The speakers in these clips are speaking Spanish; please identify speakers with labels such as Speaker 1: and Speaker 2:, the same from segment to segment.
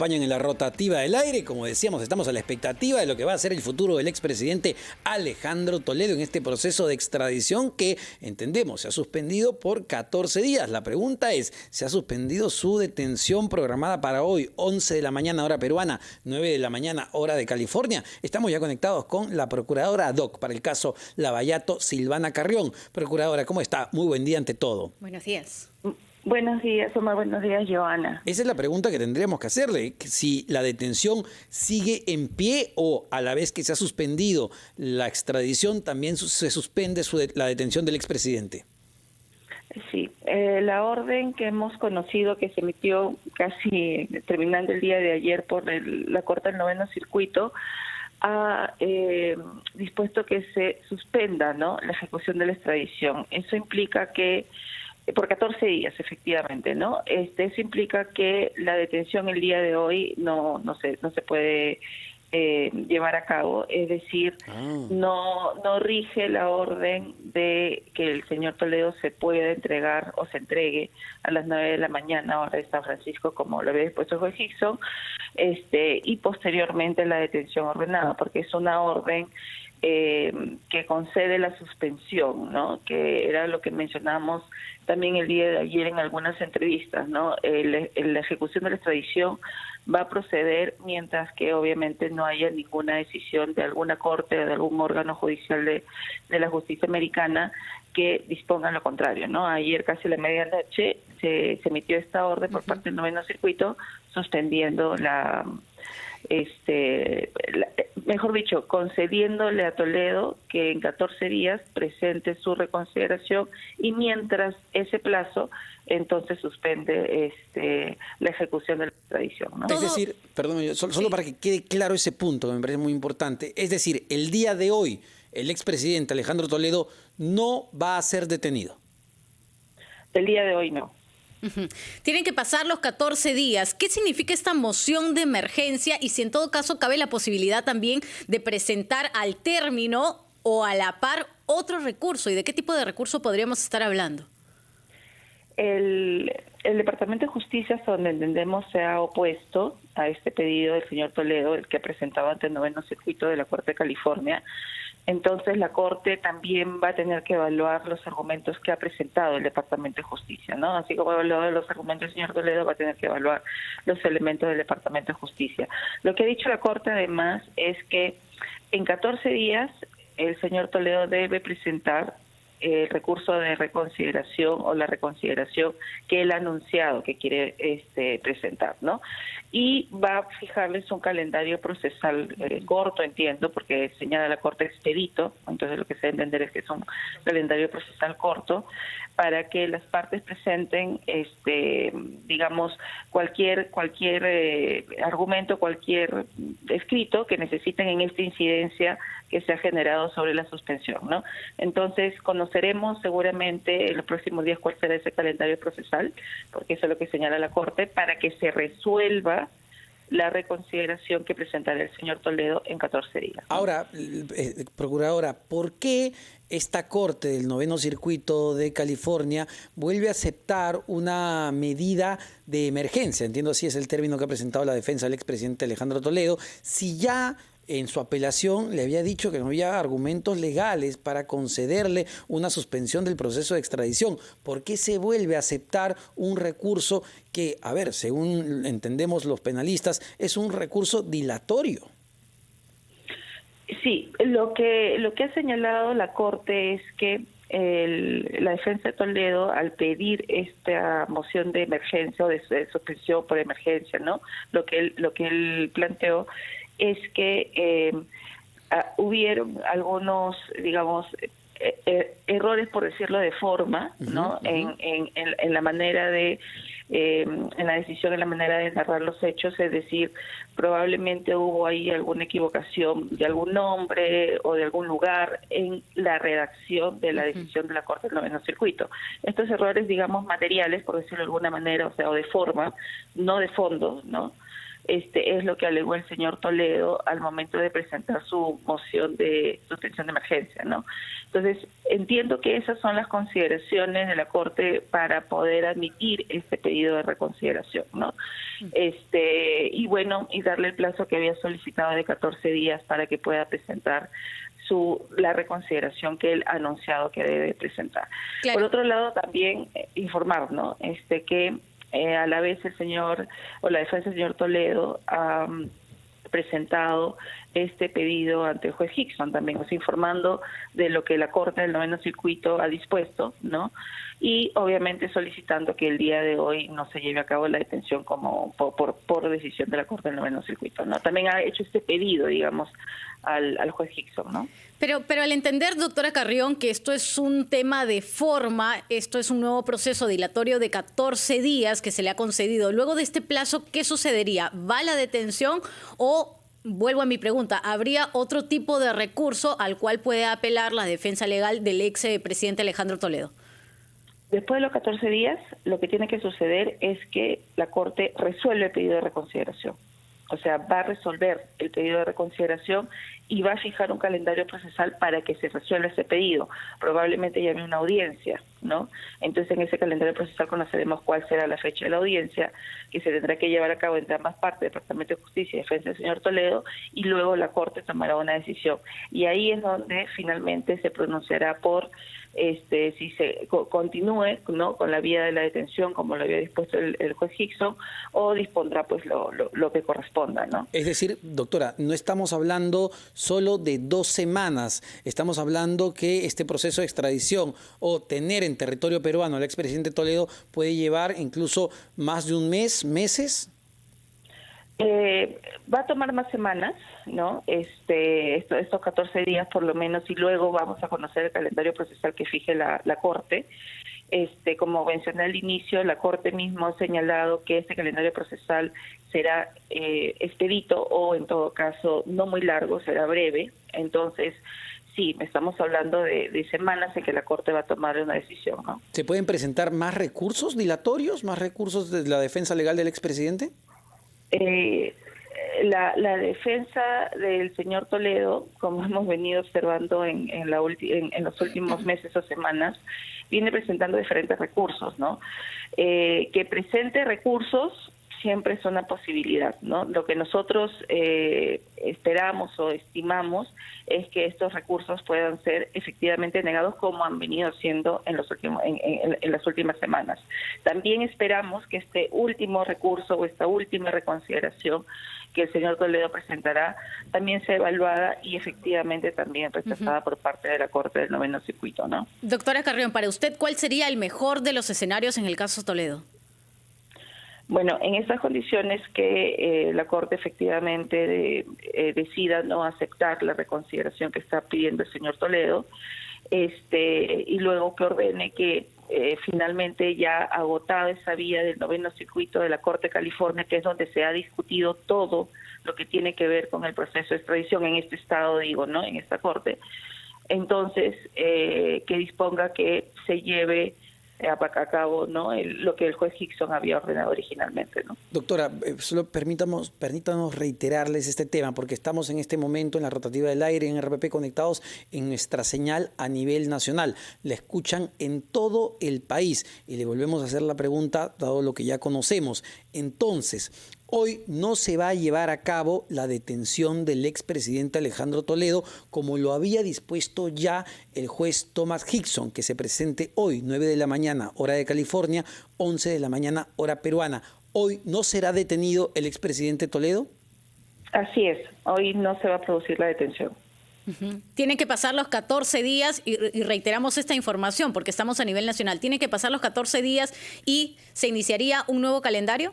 Speaker 1: acompañan en la rotativa del aire. Como decíamos, estamos a la expectativa de lo que va a ser el futuro del expresidente Alejandro Toledo en este proceso de extradición que, entendemos, se ha suspendido por 14 días. La pregunta es, ¿se ha suspendido su detención programada para hoy, 11 de la mañana hora peruana, 9 de la mañana hora de California? Estamos ya conectados con la procuradora ad hoc para el caso Lavallato, Silvana Carrión. Procuradora, ¿cómo está? Muy buen día ante todo.
Speaker 2: Buenos días.
Speaker 3: Buenos días, Omar. Buenos días, Joana.
Speaker 1: Esa es la pregunta que tendríamos que hacerle, si la detención sigue en pie o a la vez que se ha suspendido la extradición, también se suspende la detención del expresidente.
Speaker 3: Sí, la orden que hemos conocido que se emitió casi terminando el día de ayer por la Corte del Noveno Circuito ha dispuesto que se suspenda, ¿no?, la ejecución de la extradición. Eso implica que por 14 días, efectivamente, ¿no? Eso implica que la detención el día de hoy no se puede llevar a cabo, es decir, no rige la orden de que el señor Toledo se pueda entregar o se entregue a las 9 de la mañana hora de San Francisco, como lo había dispuesto el juez Hickson, y posteriormente la detención ordenada, porque es una orden que concede la suspensión, ¿no?, que era lo que mencionamos también el día de ayer en algunas entrevistas, ¿no? La ejecución de la extradición va a proceder mientras que obviamente no haya ninguna decisión de alguna corte o de algún órgano judicial de la justicia americana que disponga lo contrario, ¿no? Ayer casi a la medianoche se emitió esta orden por parte del Noveno Circuito suspendiendo mejor dicho, concediéndole a Toledo que en 14 días presente su reconsideración y mientras ese plazo, entonces suspende la ejecución de la extradición, ¿no?
Speaker 1: Es decir, perdón, solo para que quede claro ese punto que me parece muy importante, es decir, el día de hoy el expresidente Alejandro Toledo no va a ser detenido.
Speaker 3: El día de hoy no.
Speaker 2: Tienen que pasar los 14 días. ¿Qué significa esta moción de emergencia? Y si en todo caso cabe la posibilidad también de presentar al término o a la par otro recurso. ¿Y de qué tipo de recurso podríamos estar hablando?
Speaker 3: El Departamento de Justicia, hasta donde entendemos, se ha opuesto a este pedido del señor Toledo, el que ha presentado ante el Noveno Circuito de la Corte de California. Entonces la Corte también va a tener que evaluar los argumentos que ha presentado el Departamento de Justicia, ¿no? Así como ha evaluado los argumentos del señor Toledo, va a tener que evaluar los elementos del Departamento de Justicia. Lo que ha dicho la Corte además es que en 14 días el señor Toledo debe presentar el recurso de reconsideración o la reconsideración que él ha anunciado que quiere presentar, ¿no? Y va a fijarles un calendario procesal corto, entiendo, porque señala la Corte expedito, entonces lo que se debe entender es que es un calendario procesal corto para que las partes presenten, digamos, cualquier argumento, cualquier escrito que necesiten en esta incidencia que se ha generado sobre la suspensión, ¿no? Entonces, conoceremos seguramente en los próximos días cuál será ese calendario procesal, porque eso es lo que señala la Corte, para que se resuelva la reconsideración que presentará el señor Toledo en 14 días.
Speaker 1: Ahora, procuradora, ¿por qué esta Corte del Noveno Circuito de California vuelve a aceptar una medida de emergencia? Entiendo así es el término que ha presentado la defensa del expresidente Alejandro Toledo, si ya en su apelación le había dicho que no había argumentos legales para concederle una suspensión del proceso de extradición. ¿Por qué se vuelve a aceptar un recurso que, a ver, según entendemos los penalistas, es un recurso dilatorio?
Speaker 3: Sí, lo que ha señalado la Corte es que la defensa de Toledo, al pedir esta moción de emergencia o de suspensión por emergencia, ¿no?, lo que él planteó es que hubieron algunos, digamos, errores, por decirlo de forma, ¿no?, en la manera de en la decisión, en la manera de narrar los hechos, es decir, probablemente hubo ahí alguna equivocación de algún nombre o de algún lugar en la redacción de la decisión de la Corte del Noveno Circuito. Estos errores, digamos, materiales, por decirlo de alguna manera, o sea, o de forma, no de fondo, ¿no?, es lo que alegó el señor Toledo al momento de presentar su moción de suspensión de emergencia, ¿no? Entonces, entiendo que esas son las consideraciones de la Corte para poder admitir este pedido de reconsideración, ¿no? Y bueno, y darle el plazo que había solicitado de 14 días para que pueda presentar la reconsideración que él ha anunciado que debe presentar. Claro. Por otro lado, también informar, ¿no? Que a la vez el señor, o la defensa del señor Toledo, ha presentado este pedido ante el juez Hickson también, o sea, informando de lo que la Corte del Noveno Circuito ha dispuesto, ¿no? Y obviamente solicitando que el día de hoy no se lleve a cabo la detención como por decisión de la Corte del Noveno Circuito, ¿no? También ha hecho este pedido, digamos, al juez Hickson, ¿no?
Speaker 2: Pero al entender, doctora Carrión, que esto es un tema de forma, esto es un nuevo proceso dilatorio de 14 días que se le ha concedido. Luego de este plazo, ¿qué sucedería? ¿Va la detención o, vuelvo a mi pregunta, habría otro tipo de recurso al cual puede apelar la defensa legal del ex presidente Alejandro Toledo?
Speaker 3: Después de los 14 días, lo que tiene que suceder es que la Corte resuelve el pedido de reconsideración. O sea, va a resolver el pedido de reconsideración y va a fijar un calendario procesal para que se resuelva ese pedido. Probablemente llame una audiencia, ¿no? Entonces, en ese calendario procesal conoceremos cuál será la fecha de la audiencia, que se tendrá que llevar a cabo entre ambas partes, Departamento de Justicia y Defensa del señor Toledo, y luego la Corte tomará una decisión. Y ahí es donde finalmente se pronunciará por si se continúe, ¿no?, con la vía de la detención, como lo había dispuesto el juez Hickson, o dispondrá pues lo que corresponda, ¿no?
Speaker 1: Es decir, doctora, no estamos hablando solo de 2 semanas, estamos hablando que este proceso de extradición o tener en territorio peruano al expresidente Toledo puede llevar incluso más de un mes, meses.
Speaker 3: Va a tomar más semanas, ¿no? Estos 14 días por lo menos, y luego vamos a conocer el calendario procesal que fije la Corte. Como mencioné al inicio, la Corte mismo ha señalado que este calendario procesal será expedito o, en todo caso, no muy largo, será breve. Entonces, sí, estamos hablando de semanas en que la Corte va a tomar una decisión, ¿no?
Speaker 1: ¿Se pueden presentar más recursos dilatorios, más recursos de la defensa legal del expresidente?
Speaker 3: La defensa del señor Toledo, como hemos venido observando en los últimos meses o semanas, viene presentando diferentes recursos, ¿no? Que presente recursos siempre es una posibilidad, ¿no? Lo que nosotros esperamos o estimamos es que estos recursos puedan ser efectivamente negados, como han venido siendo en las últimas semanas. También esperamos que este último recurso o esta última reconsideración que el señor Toledo presentará también sea evaluada y efectivamente también rechazada por parte de la Corte del Noveno Circuito, ¿no?
Speaker 2: Doctora Carrión, para usted, ¿cuál sería el mejor de los escenarios en el caso Toledo?
Speaker 3: Bueno, en estas condiciones que la Corte efectivamente decida no aceptar la reconsideración que está pidiendo el señor Toledo, y luego que ordene que finalmente ya agotado esa vía del Noveno Circuito de la Corte de California, que es donde se ha discutido todo lo que tiene que ver con el proceso de extradición en este estado, digo, ¿no?, en esta Corte, entonces que disponga que se lleve a cabo, ¿no?, lo que el juez Hickson había ordenado originalmente, ¿no?
Speaker 1: Doctora, solo permítanos reiterarles este tema, porque estamos en este momento en la rotativa del aire, en RPP, conectados en nuestra señal a nivel nacional. La escuchan en todo el país y le volvemos a hacer la pregunta, dado lo que ya conocemos. Entonces, hoy no se va a llevar a cabo la detención del expresidente Alejandro Toledo, como lo había dispuesto ya el juez Thomas Hickson, que se presente hoy, 9 de la mañana, hora de California, 11 de la mañana, hora peruana. ¿Hoy no será detenido el expresidente Toledo?
Speaker 3: Así es, hoy no se va a producir la detención.
Speaker 2: Tienen que pasar los 14 días y reiteramos esta información porque estamos a nivel nacional. Tienen que pasar los 14 días y se iniciaría un nuevo calendario.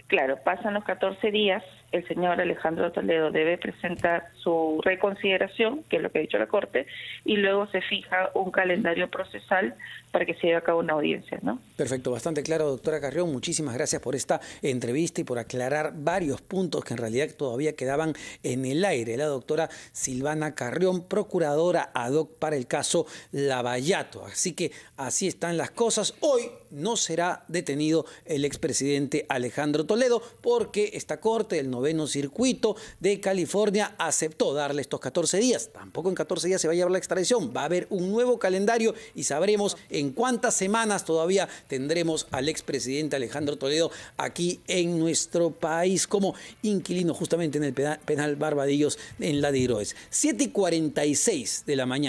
Speaker 3: Claro, pasan los 14 días, el señor Alejandro Toledo debe presentar su reconsideración, que es lo que ha dicho la Corte, y luego se fija un calendario procesal para que se lleve a cabo una audiencia, ¿no?
Speaker 1: Perfecto, bastante claro, doctora Carrión. Muchísimas gracias por esta entrevista y por aclarar varios puntos que en realidad todavía quedaban en el aire. La doctora Silvana Carrión, procuradora ad hoc para el caso Lavallato. Así que así están las cosas. Hoy no será detenido el expresidente Alejandro Toledo, porque esta corte del noveno circuito de California aceptó darle estos 14 días. Tampoco en 14 días se va a llevar la extradición. Va a haber un nuevo calendario y sabremos en cuántas semanas todavía tendremos al expresidente Alejandro Toledo aquí en nuestro país como inquilino justamente en el penal Barbadillos en la de Groes. 7:46 de la mañana.